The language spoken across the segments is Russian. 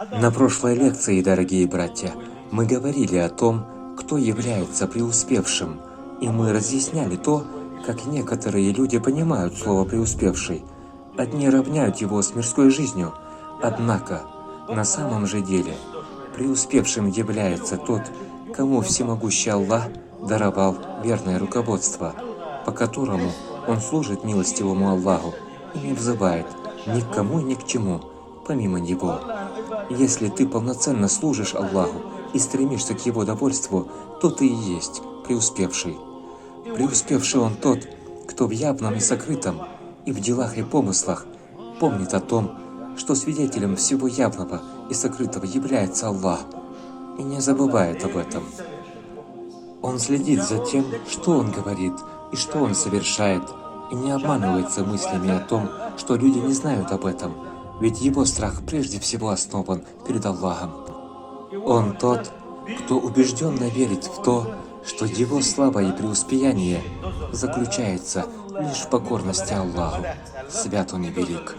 На прошлой лекции, дорогие братья, мы говорили о том, кто является преуспевшим, и мы разъясняли то, как некоторые люди понимают слово «преуспевший». Одни равняют его с мирской жизнью, однако на самом же деле преуспевшим является тот, кому всемогущий Аллах даровал верное руководство, по которому он служит милостивому Аллаху и не взывает ни к кому и ни к чему, помимо Него. Если ты полноценно служишь Аллаху и стремишься к Его довольству, то ты и есть преуспевший. Преуспевший он тот, кто в явном и сокрытом, и в делах и помыслах помнит о том, что свидетелем всего явного и сокрытого является Аллах, и не забывает об этом. Он следит за тем, что он говорит и что он совершает, и не обманывается мыслями о том, что люди не знают об этом, ведь его страх прежде всего основан перед Аллахом. Он тот, кто убежденно верит в то, что его слава и преуспеяние заключается лишь в покорности Аллаху. Свят он и велик.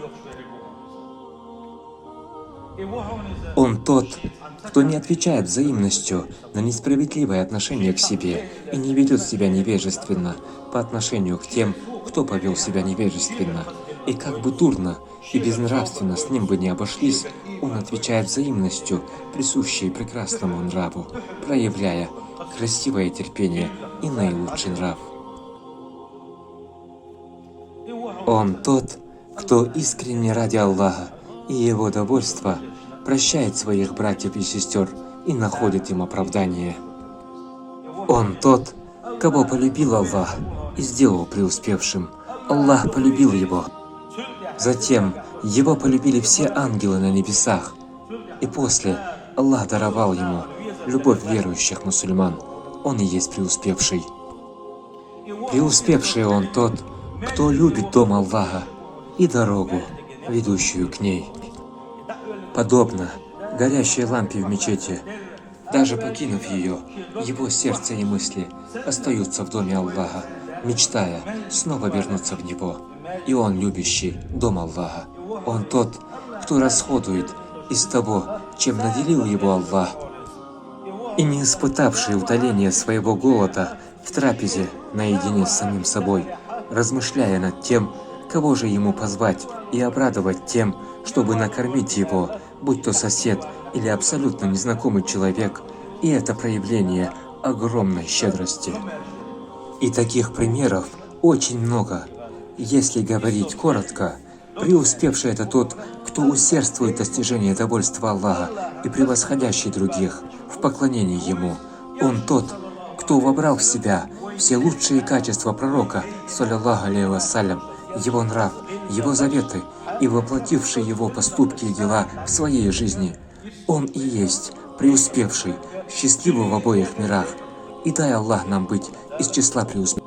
Он тот, кто не отвечает взаимностью на несправедливое отношение к себе и не ведет себя невежественно по отношению к тем, кто повел себя невежественно. И как бы дурно и безнравственно с ним бы не обошлись, он отвечает взаимностью, присущей прекрасному нраву, проявляя красивое терпение и наилучший нрав. Он тот, кто искренне ради Аллаха и Его довольства прощает своих братьев и сестер и находит им оправдание. Он тот, кого полюбил Аллах и сделал преуспевшим. Аллах полюбил его. Затем его полюбили все ангелы на небесах. И после Аллах даровал ему любовь верующих мусульман. Он и есть преуспевший. Преуспевший он тот, кто любит дом Аллаха и дорогу, ведущую к ней. Подобно горящей лампе в мечети, даже покинув ее, его сердце и мысли остаются в доме Аллаха, мечтая снова вернуться в него. И он любящий дом Аллаха. Он тот, кто расходует из того, чем наделил его Аллах, и не испытавший утоления своего голода в трапезе наедине с самим собой, размышляя над тем, кого же ему позвать и обрадовать тем, чтобы накормить его, будь то сосед или абсолютно незнакомый человек, и это проявление огромной щедрости. И таких примеров очень много. Если говорить коротко, преуспевший это тот, кто усердствует в достижении довольства Аллаха и превосходящий других в поклонении Ему. Он тот, кто вобрал в себя все лучшие качества пророка, саллаллаху алейхи вассалям, его нрав, его заветы и воплотивший его поступки и дела в своей жизни. Он и есть преуспевший, счастливый в обоих мирах. И дай Аллах нам быть из числа преуспевших.